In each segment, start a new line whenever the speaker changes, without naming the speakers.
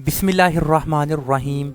बिस्मिल्लाहिर्रहमानिर्रहीम।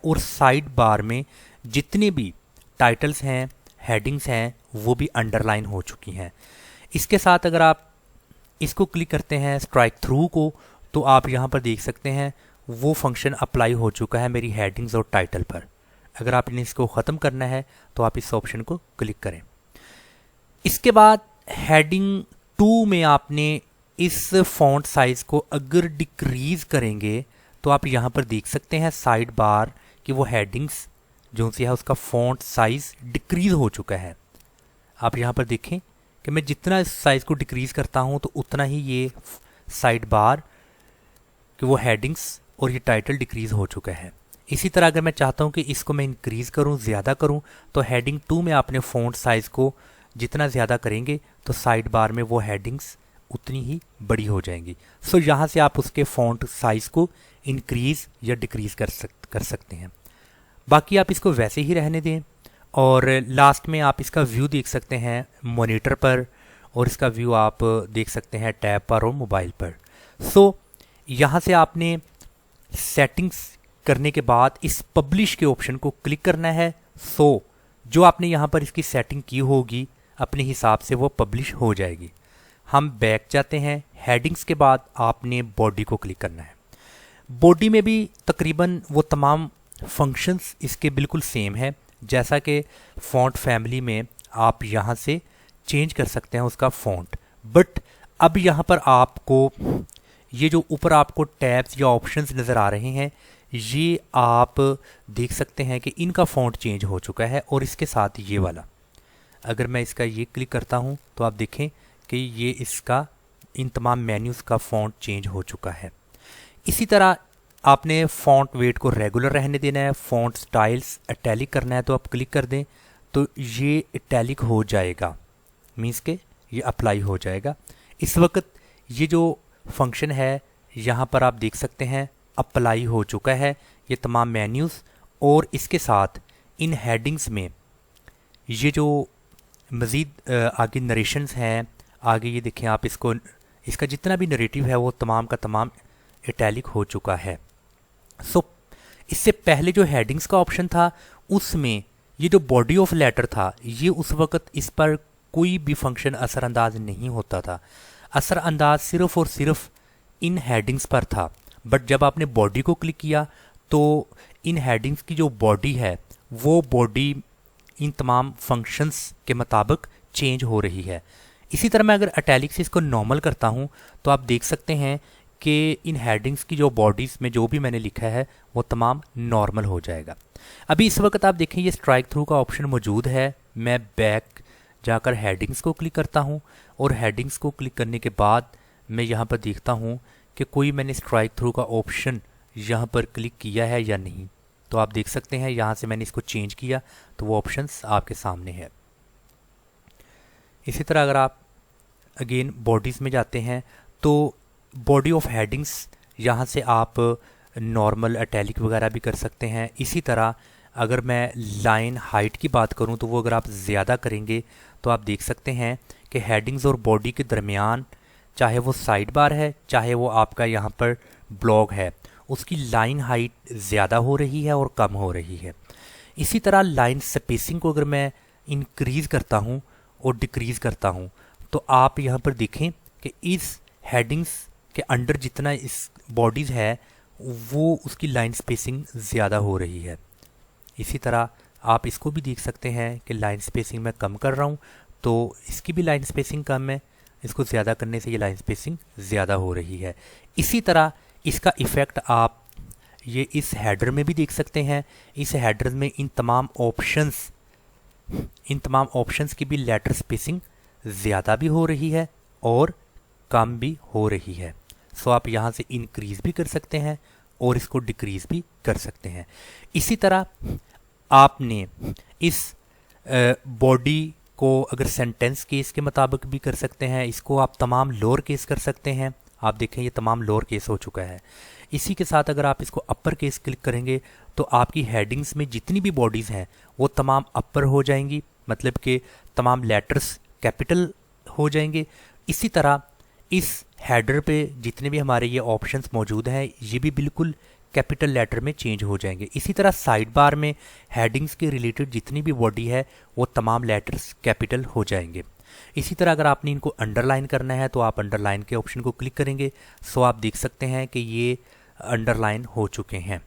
और side bar में जितने भी टाइटल्स हैं, हेडिंग्स हैं, वो भी अंडरलाइन हो चुकी हैं। इसके साथ अगर आप इसको क्लिक करते हैं स्ट्राइक थ्रू को, तो आप यहाँ पर देख सकते हैं वो फंक्शन अप्लाई हो चुका है मेरी हेडिंग्स और टाइटल पर। अगर आपने इसको ख़त्म करना है तो आप इस ऑप्शन को क्लिक करें। इसके बाद हेडिंग 2 में आपने इस फॉन्ट साइज़ को अगर डिक्रीज़ करेंगे तो आप यहाँ पर देख सकते हैं साइड बार कि वो हेडिंग्स जो सी है उसका फॉन्ट साइज़ डिक्रीज़ हो चुका है। आप यहाँ पर देखें कि मैं जितना इस साइज़ को डिक्रीज़ करता हूँ तो उतना ही ये साइड बार कि वो हेडिंग्स और ये टाइटल डिक्रीज़ हो चुका है। इसी तरह अगर मैं चाहता हूँ कि इसको मैं इंक्रीज़ करूँ, ज़्यादा करूँ, तो हेडिंग 2 में आपने फ़ॉन्ट साइज़ को जितना ज़्यादा करेंगे तो साइड बार में वो हेडिंग्स उतनी ही बड़ी हो जाएंगी। सो यहाँ से आप उसके फ़ॉन्ट साइज़ को इंक्रीज़ या डिक्रीज़ कर सकते हैं। बाकी आप इसको वैसे ही रहने दें और लास्ट में आप इसका व्यू देख सकते हैं मॉनिटर पर, और इसका व्यू आप देख सकते हैं टैब पर और मोबाइल पर। सो यहाँ से आपने सेटिंग्स करने के बाद इस पब्लिश के ऑप्शन को क्लिक करना है। सो जो आपने यहाँ पर इसकी सेटिंग की होगी अपने हिसाब से वो पब्लिश हो जाएगी। हम बैक जाते हैं। हेडिंग्स के बाद आपने बॉडी को क्लिक करना है। बॉडी में भी तकरीबन वो तमाम फंक्शंस इसके बिल्कुल सेम है, जैसा कि फ़ॉन्ट फैमिली में आप यहाँ से चेंज कर सकते हैं उसका फ़ॉन्ट। बट अब यहाँ पर आपको ये जो ऊपर आपको टैब्स या ऑप्शंस नज़र आ रहे हैं, ये आप देख सकते हैं कि इनका फ़ॉन्ट चेंज हो चुका है। और इसके साथ ये वाला अगर मैं इसका ये क्लिक करता हूँ तो आप देखें कि ये इसका इन तमाम मेन्यूज़ का फ़ॉन्ट चेंज हो चुका है। इसी तरह आपने फ़ॉन्ट वेट को रेगुलर रहने देना है। फ़ॉन्ट स्टाइल्स इटैलिक करना है तो आप क्लिक कर दें तो ये इटैलिक हो जाएगा, मीन्स के ये अप्लाई हो जाएगा। इस वक्त ये जो फंक्शन है यहाँ पर आप देख सकते हैं अप्लाई हो चुका है ये तमाम मेन्यूज़। और इसके साथ इन हेडिंग्स में ये जो मज़ीद आगे नरेशंस हैं, आगे ये देखें आप इसको, इसका जितना भी नरेटिव है वो तमाम का तमाम इटैलिक हो चुका है। सो इससे पहले जो हेडिंग्स का ऑप्शन था उसमें ये जो बॉडी ऑफ लेटर था ये उस वक्त इस पर कोई भी फंक्शन असरअंदाज नहीं होता था। असरअंदाज सिर्फ और सिर्फ इन हेडिंग्स पर था। बट जब आपने बॉडी को क्लिक किया तो इन हेडिंग्स की जो बॉडी है वो बॉडी इन तमाम फंक्शंस के मुताबिक चेंज हो रही है। इसी तरह मैं अगर इटैलिक से इसको नॉर्मल करता हूँ तो आप देख सकते हैं कि इन हेडिंग्स की जो बॉडीज़ में जो भी मैंने लिखा है वो तमाम नॉर्मल हो जाएगा। अभी इस वक्त आप देखें ये स्ट्राइक थ्रू का ऑप्शन मौजूद है। मैं बैक जाकर हेडिंग्स को क्लिक करता हूँ और हेडिंग्स को क्लिक करने के बाद मैं यहाँ पर देखता हूँ कि कोई मैंने स्ट्राइक थ्रू का ऑप्शन यहाँ पर क्लिक किया है या नहीं। तो आप देख सकते हैं यहाँ से मैंने इसको चेंज किया तो वो ऑप्शंस आपके सामने है। इसी तरह अगर आप अगेन बॉडीज़ में जाते हैं तो बॉडी ऑफ हेडिंग्स यहाँ से आप नॉर्मल इटैलिक वगैरह भी कर सकते हैं। इसी तरह अगर मैं लाइन हाइट की बात करूँ तो वो अगर आप ज़्यादा करेंगे तो आप देख सकते हैं कि हेडिंग्स और बॉडी के दरमियान चाहे वो साइड बार है चाहे वो आपका यहाँ पर ब्लॉग है उसकी लाइन हाइट ज़्यादा हो रही है और कम हो रही है। इसी तरह लाइन स्पेसिंग को अगर मैं इंक्रीज़ करता हूँ और डिक्रीज़ करता हूँ तो आप यहाँ पर देखें कि इस हेडिंग्स के अंडर जितना इस बॉडीज़ है वो उसकी लाइन स्पेसिंग ज़्यादा हो रही है। इसी तरह आप इसको भी देख सकते हैं कि लाइन स्पेसिंग मैं कम कर रहा हूँ तो इसकी भी लाइन स्पेसिंग कम है, इसको ज़्यादा करने से ये लाइन स्पेसिंग ज़्यादा हो रही है। इसी तरह इसका इफ़ेक्ट आप ये इस हेडर में भी देख सकते हैं। इस हेडर में इन तमाम ऑप्शंस की भी लेटर स्पेसिंग ज़्यादा भी हो रही है और कम भी हो रही है। सो आप यहाँ से इंक्रीज़ भी कर सकते हैं और इसको डिक्रीज़ भी कर सकते हैं। इसी तरह आपने इस बॉडी को अगर सेंटेंस केस के मुताबिक भी कर सकते हैं, इसको आप तमाम लोअर केस कर सकते हैं। आप देखें ये तमाम लोअर केस हो चुका है। इसी के साथ अगर आप इसको अपर केस क्लिक करेंगे तो आपकी हेडिंग्स में जितनी भी बॉडीज़ हैं वो तमाम अपर हो जाएंगी, मतलब कि तमाम लेटर्स कैपिटल हो जाएंगे। इसी तरह इस हेडर पे जितने भी हमारे ये ऑप्शंस मौजूद हैं ये भी बिल्कुल कैपिटल लेटर में चेंज हो जाएंगे। इसी तरह साइड बार में हेडिंग्स के रिलेटेड जितनी भी बॉडी है वो तमाम लेटर्स कैपिटल हो जाएंगे। इसी तरह अगर आपने इनको अंडरलाइन करना है तो आप अंडरलाइन के ऑप्शन को क्लिक करेंगे, सो आप देख सकते हैं कि ये अंडरलाइन हो चुके हैं।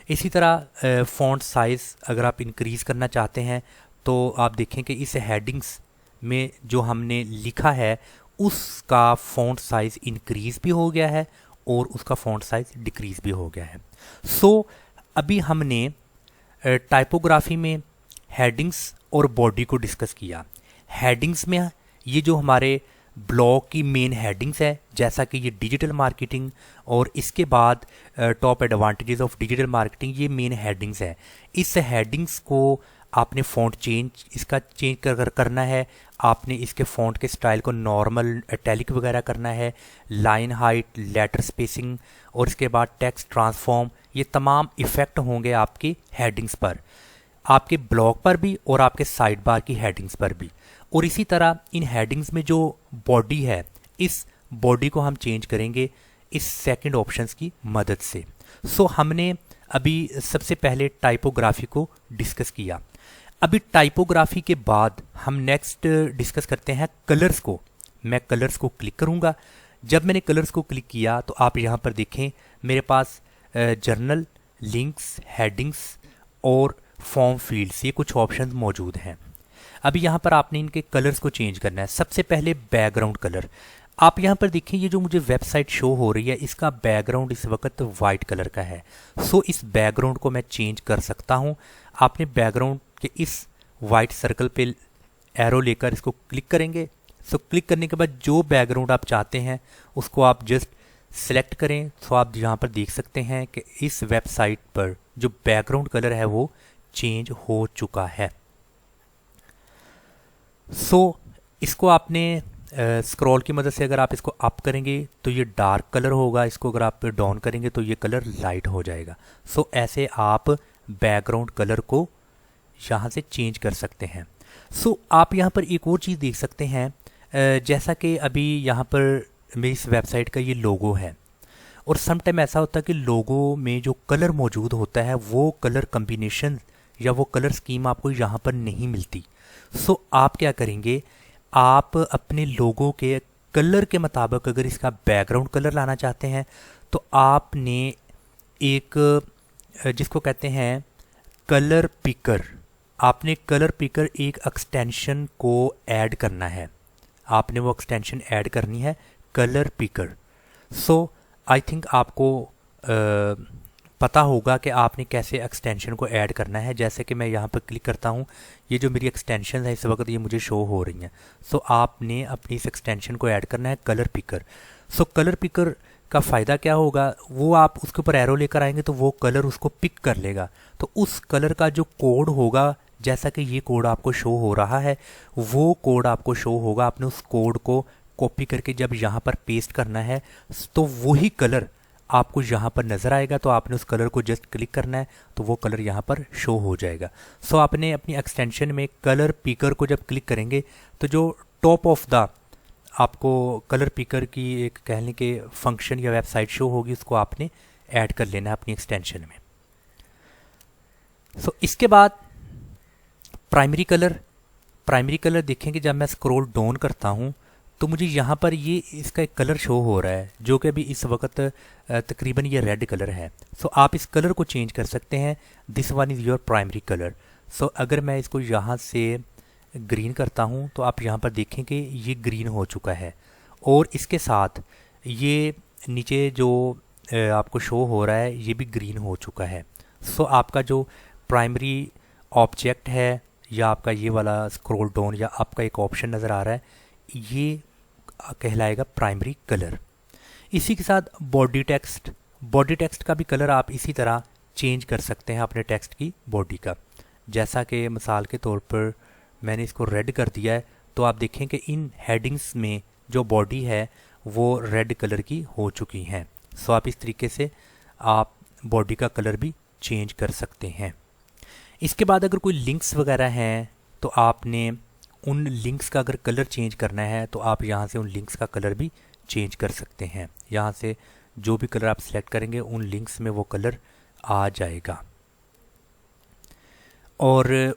इसी तरह फ़ॉन्ट साइज़ अगर आप इंक्रीज़ करना चाहते हैं तो आप देखें कि इस हेडिंग्स में जो हमने लिखा है उसका फ़ॉन्ट साइज़ इंक्रीज़ भी हो गया है और उसका फ़ॉन्ट साइज़ डिक्रीज़ भी हो गया है। सो अभी हमने टाइपोग्राफी में हेडिंग्स और बॉडी को डिस्कस किया। हेडिंग्स में ये जो हमारे ब्लॉग की मेन हेडिंग्स है, जैसा कि ये डिजिटल मार्केटिंग और इसके बाद top advantages of digital marketing, ये मेन हेडिंग्स है। इस हेडिंग्स को आपने फ़ॉन्ट इसका चेंज करना है, आपने इसके फ़ॉन्ट के स्टाइल को नॉर्मल, इटैलिक वगैरह करना है, लाइन हाइट, लेटर स्पेसिंग और इसके बाद टेक्स्ट ट्रांसफॉर्म, ये तमाम इफ़ेक्ट होंगे आपकी हेडिंग्स पर, आपके ब्लॉग पर भी और आपके साइड बार की हेडिंग्स पर भी। और इसी तरह इन हेडिंग्स में जो बॉडी है, इस बॉडी को हम चेंज करेंगे इस सेकंड ऑप्शंस की मदद से। सो हमने अभी सबसे पहले टाइपोग्राफी को डिस्कस किया। अभी टाइपोग्राफी के बाद हम नेक्स्ट डिस्कस करते हैं कलर्स को। मैं कलर्स को क्लिक करूंगा। जब मैंने कलर्स को क्लिक किया तो आप यहाँ पर देखें मेरे पास जर्नल, लिंक्स, हेडिंग्स और फॉर्म फील्ड्स, ये कुछ ऑप्शंस मौजूद हैं। अभी यहाँ पर आपने इनके कलर्स को चेंज करना है। सबसे पहले बैकग्राउंड कलर, आप यहाँ पर देखें ये जो मुझे वेबसाइट शो हो रही है इसका बैकग्राउंड इस वक्त वाइट कलर का है। सो इस बैकग्राउंड को मैं चेंज कर सकता हूँ। आपने बैकग्राउंड के इस वाइट सर्कल पे एरो लेकर इसको क्लिक करेंगे। सो क्लिक करने के बाद जो बैकग्राउंड आप चाहते हैं उसको आप जस्ट सेलेक्ट करें। सो आप यहाँ पर देख सकते हैं कि इस वेबसाइट पर जो बैकग्राउंड कलर है वो चेंज हो चुका है। सो इसको आपने स्क्रॉल की मदद से अगर आप इसको अप करेंगे तो ये डार्क कलर होगा, इसको अगर आप डाउन करेंगे तो ये कलर लाइट हो जाएगा। सो ऐसे आप बैकग्राउंड कलर को यहाँ से चेंज कर सकते हैं। सो आप यहाँ पर एक और चीज़ देख सकते हैं, जैसा कि अभी यहाँ पर मेरी इस वेबसाइट का ये लोगो है और सम टाइम ऐसा होता है कि लोगो में जो कलर मौजूद होता है वो कलर कम्बिनेशन या वो कलर स्कीम आपको यहाँ पर नहीं मिलती। सो आप क्या करेंगे, आप अपने लोगों के कलर के मुताबिक अगर इसका बैकग्राउंड कलर लाना चाहते हैं तो आपने एक जिसको कहते हैं कलर पिकर, आपने कलर पिकर एक एक्सटेंशन को ऐड करना है। आपने वो एक्सटेंशन ऐड करनी है colour picker. So I think आपको पता होगा कि आपने कैसे एक्सटेंशन को ऐड करना है। जैसे कि मैं यहाँ पर क्लिक करता हूँ, ये जो मेरी एक्सटेंशन है इस वक्त ये मुझे शो हो रही हैं। सो आपने अपनी इस एक्सटेंशन को ऐड करना है कलर पिकर। सो कलर पिकर का फ़ायदा क्या होगा, वो आप उसके ऊपर एरो लेकर आएंगे तो वो कलर उसको पिक कर लेगा। तो उस कलर का जो कोड होगा, जैसा कि ये कोड आपको शो हो रहा है, वो कोड आपको शो होगा। आपने उस कोड को कॉपी करके जब यहाँ पर पेस्ट करना है तो वही कलर आपको यहाँ पर नज़र आएगा। तो आपने उस कलर को जस्ट क्लिक करना है तो वो कलर यहाँ पर शो हो जाएगा। सो आपने अपनी एक्सटेंशन में कलर पिकर को जब क्लिक करेंगे तो जो टॉप ऑफ द आपको कलर पिकर की एक कह लें कि फंक्शन या वेबसाइट शो होगी, उसको आपने ऐड कर लेना है अपनी एक्सटेंशन में। सो इसके बाद प्राइमरी कलर देखेंगे, जब मैं स्क्रॉल डाउन करता हूँ तो मुझे यहाँ पर ये इसका एक कलर शो हो रहा है जो कि अभी इस वक्त तकरीबन ये रेड कलर है। सो आप इस कलर को चेंज कर सकते हैं। This one is your primary colour. So अगर मैं इसको यहाँ से ग्रीन करता हूँ तो आप यहाँ पर देखें कि ये ग्रीन हो चुका है और इसके साथ ये नीचे जो आपको शो हो रहा है ये भी ग्रीन हो चुका है। सो आपका जो प्राइमरी ऑब्जेक्ट है या आपका ये वाला स्क्रॉल डाउन या आपका एक ऑप्शन नज़र आ रहा है, ये कहलाएगा प्राइमरी कलर। इसी के साथ बॉडी टेक्स्ट का भी कलर आप इसी तरह चेंज कर सकते हैं अपने टेक्स्ट की बॉडी का। जैसा कि मिसाल के तौर पर मैंने इसको रेड कर दिया है तो आप देखें कि इन हेडिंग्स में जो बॉडी है वो रेड कलर की हो चुकी हैं। सो आप इस तरीके से आप बॉडी का कलर भी चेंज कर सकते हैं। इसके बाद अगर कोई लिंक्स वगैरह हैं तो आपने उन लिंक्स का अगर कलर चेंज करना है तो आप यहाँ से उन लिंक्स का कलर भी चेंज कर सकते हैं। यहाँ से जो भी कलर आप सिलेक्ट करेंगे उन लिंक्स में वो कलर आ जाएगा। और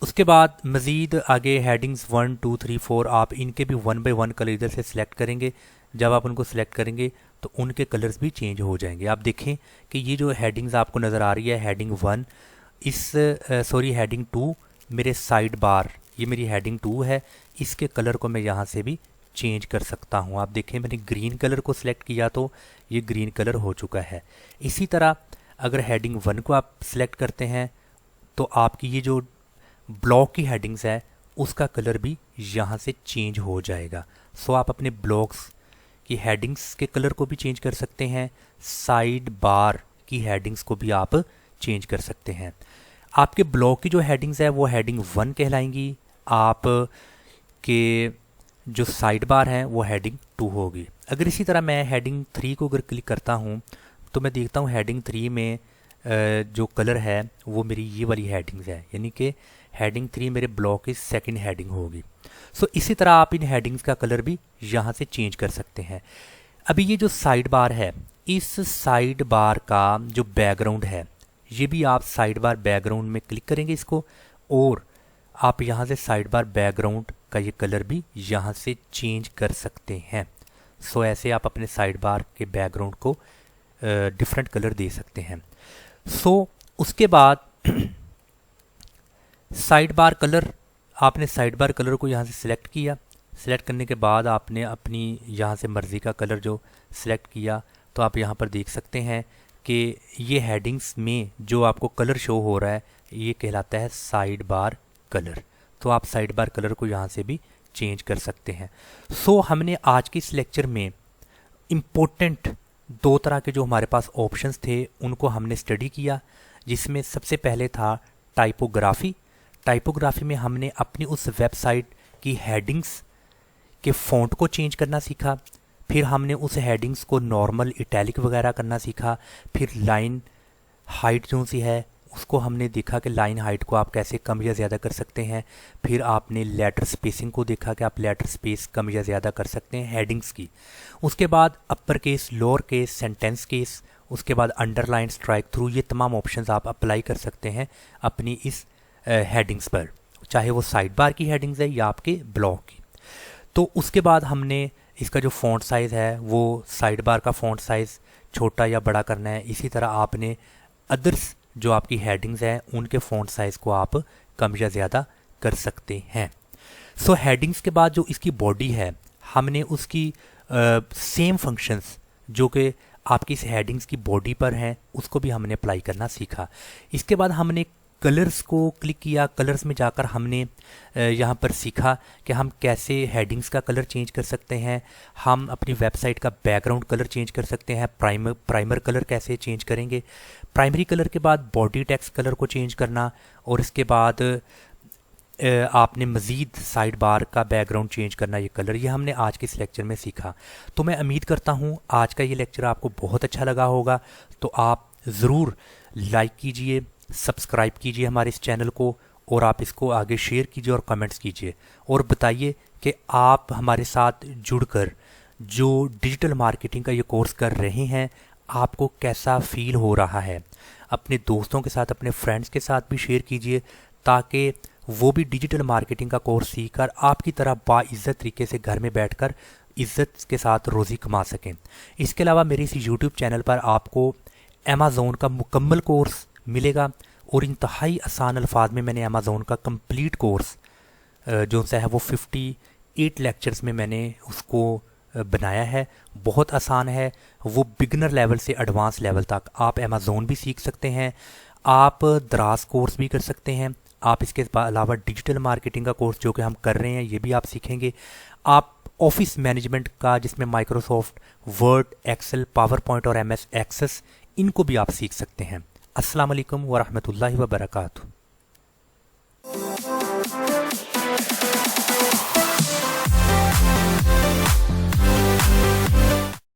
उसके बाद मज़ीद आगे हेडिंग्स 1 2 3 4 आप इनके भी 1 बाय 1 कलर इधर से सिलेक्ट करेंगे। जब आप उनको सिलेक्ट करेंगे तो उनके कलर्स भी चेंज हो जाएंगे। आप देखें कि ये जो हेडिंग्स आपको नज़र आ रही है, हेडिंग 1 हेडिंग 2 मेरे साइड बार, ये मेरी हेडिंग 2 है, इसके कलर को मैं यहाँ से भी चेंज कर सकता हूँ। आप देखें मैंने ग्रीन कलर को सिलेक्ट किया तो ये ग्रीन कलर हो चुका है। इसी तरह अगर हेडिंग 1 को आप सिलेक्ट करते हैं तो आपकी ये जो ब्लॉक की हेडिंग्स है उसका कलर भी यहाँ से चेंज हो जाएगा। सो आप अपने ब्लॉक्स की हेडिंग्स के कलर को भी चेंज कर सकते हैं, साइड बार की हेडिंग्स को भी आप चेंज कर सकते हैं। आपके ब्लॉक की जो हेडिंग्स है वो हेडिंग 1 कहलाएंगी, आप के जो साइड बार हैं वो हेडिंग 2 होगी। अगर इसी तरह मैं हेडिंग 3 को अगर क्लिक करता हूँ तो मैं देखता हूँ हेडिंग 3 में जो कलर है वो मेरी ये वाली हेडिंग्स है, यानी कि हेडिंग 3 मेरे ब्लॉक की सेकंड हेडिंग होगी। सो इसी तरह आप इन हेडिंग्स का कलर भी यहाँ से चेंज कर सकते हैं। अभी ये जो साइड बार है, इस साइड बार का जो बैकग्राउंड है ये भी आप साइड बार बैकग्राउंड में क्लिक करेंगे इसको, और आप यहाँ से साइड बार बैकग्राउंड का ये कलर भी यहाँ से चेंज कर सकते हैं। सो ऐसे आप अपने साइड बार के बैकग्राउंड को डिफरेंट कलर दे सकते हैं। सो उसके बाद साइड बार कलर, आपने साइड बार कलर को यहाँ से सिलेक्ट किया। सिलेक्ट करने के बाद आपने अपनी यहाँ से मर्ज़ी का कलर जो सिलेक्ट किया तो आप यहाँ पर देख सकते हैं कि ये हेडिंग्स में जो आपको कलर शो हो रहा है ये कहलाता है साइड बार कलर। तो आप साइड बार कलर को यहाँ से भी चेंज कर सकते हैं। सो हमने आज के इस लेक्चर में इम्पोर्टेंट 2 तरह के जो हमारे पास ऑप्शंस थे उनको हमने स्टडी किया, जिसमें सबसे पहले था टाइपोग्राफी। टाइपोग्राफी में हमने अपनी उस वेबसाइट की हेडिंग्स के फ़ॉन्ट को चेंज करना सीखा, फिर हमने उस हेडिंग्स को नॉर्मल इटैलिक वगैरह करना सीखा, फिर लाइन हाइट जो सी है उसको हमने देखा कि लाइन हाइट को आप कैसे कम या ज़्यादा कर सकते हैं, फिर आपने लेटर स्पेसिंग को देखा कि आप लेटर स्पेस कम या ज़्यादा कर सकते हैं हेडिंग्स की। उसके बाद upper case, lower case, sentence case, उसके बाद अंडरलाइन, स्ट्राइक थ्रू, ये तमाम ऑप्शंस आप अप्लाई कर सकते हैं अपनी इस हेडिंग्स पर, चाहे वो साइड बार की हेडिंग्स है या आपके ब्लॉक की। तो उसके बाद हमने इसका जो फ़ॉन्ट साइज़ है वो साइड बार का फ़ॉन्ट साइज़ छोटा या बड़ा करना है। इसी तरह आपने अदर्स जो आपकी हेडिंग्स हैं उनके फ़ॉन्ट साइज़ को आप कम या ज़्यादा कर सकते हैं। सो हेडिंग्स के बाद जो इसकी बॉडी है हमने उसकी सेम फंक्शंस जो कि आपकी इस हेडिंग्स की बॉडी पर हैं उसको भी हमने अप्लाई करना सीखा। इसके बाद हमने कलर्स को क्लिक किया। कलर्स में जाकर हमने यहाँ पर सीखा कि हम कैसे हेडिंग्स का कलर चेंज कर सकते हैं, हम अपनी वेबसाइट का बैकग्राउंड कलर चेंज कर सकते हैं, प्राइमर कलर कैसे चेंज करेंगे, प्राइमरी कलर के बाद बॉडी टेक्स्ट कलर को चेंज करना, और इसके बाद आपने मज़ीद साइड बार का बैकग्राउंड चेंज करना, ये कलर, ये हमने आज के इस लेक्चर में सीखा। तो मैं उम्मीद करता हूँ आज का ये लेक्चर आपको बहुत अच्छा लगा होगा। तो आप ज़रूर लाइक कीजिए, सब्सक्राइब कीजिए हमारे इस चैनल को, और आप इसको आगे शेयर कीजिए और कमेंट्स कीजिए, और बताइए कि आप हमारे साथ जुड़कर जो डिजिटल मार्केटिंग का ये कोर्स कर रहे हैं आपको कैसा फ़ील हो रहा है। अपने दोस्तों के साथ, अपने फ्रेंड्स के साथ भी शेयर कीजिए ताकि वो भी डिजिटल मार्केटिंग का कोर्स सीखकर आपकी तरह बाइज़्ज़त तरीके से घर में बैठकर इज़्ज़त के साथ रोज़ी कमा सकें। इसके अलावा मेरे इस यूट्यूब चैनल पर आपको अमेज़ॉन का मुकम्मल कोर्स मिलेगा, और इंतहाई आसान अल्फाज में मैंने अमेज़ॉन का कंप्लीट कोर्स जो सा है वो 58 लेक्चर्स में मैंने उसको बनाया है। बहुत आसान है, वो बिगनर लेवल से एडवांस लेवल तक आप अमेज़ॉन भी सीख सकते हैं, आप दराज कोर्स भी कर सकते हैं, आप इसके अलावा डिजिटल मार्केटिंग का कोर्स जो कि हम कर रहे हैं ये भी आप सीखेंगे। आप ऑफिस मैनेजमेंट का जिसमें Microsoft Word, Excel, PowerPoint और MS एक्सेस, इनको भी आप सीख सकते हैं। अस्सलाम वालेकुम व रहमतुल्लाहि व बरकातुहू।